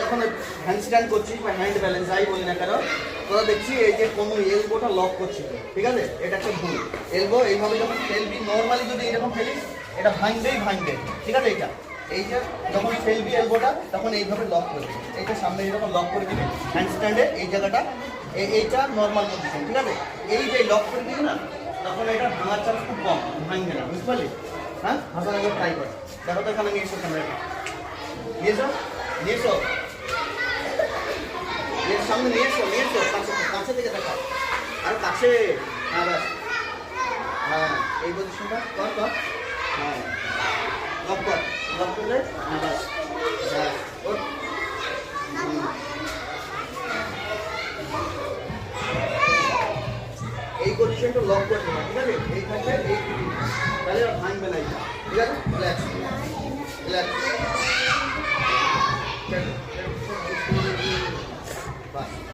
যখন hand stand করছি বা হ্যান্ড ব্যালেন্স যাই বলি না কেন, তোরা দেখছি এই যে কোনো এলবোটা লক করছি, ঠিক আছে? এটা একটা ভুল। এলবো এইভাবে যখন ফেলবি, নর্মালি যদি এরকম ফেলিস এটা ভাঙবে, ঠিক আছে? এইটা যখন ফেলবি এলবোটা তখন এইভাবে লক করবি, এইটা সামনে এরকম লক করে দিবি হ্যান্ড স্ট্যান্ডে এই জায়গাটা, এইটা নর্মাল পজিশন, ঠিক আছে? এই যে লক করে দিবি না, তখন এটা ভাঙার চান্স খুব কম, ভাঙবে না, বুঝতে পারলি? হ্যাঁ, হাসান একবার ট্রাই কর। দেখো তো এখানে নিয়ে এসো ক্যামেরাটা, নিয়ে এসো এর সামনে নিয়ে এসো কাছে থেকে দেখা, আর কাছে। হ্যাঁ ব্যাস, হ্যাঁ এই পজিশনটা কর, হ্যাঁ লক করলে, হ্যাঁ ব্যাস ব্যাস ওর। এই পজিশনটা লক করে দেবা, ঠিক আছে? এই থাকবে, এই তাহলে আর ভাঙবে না, ঠিক আছে? রিল্যাক্স।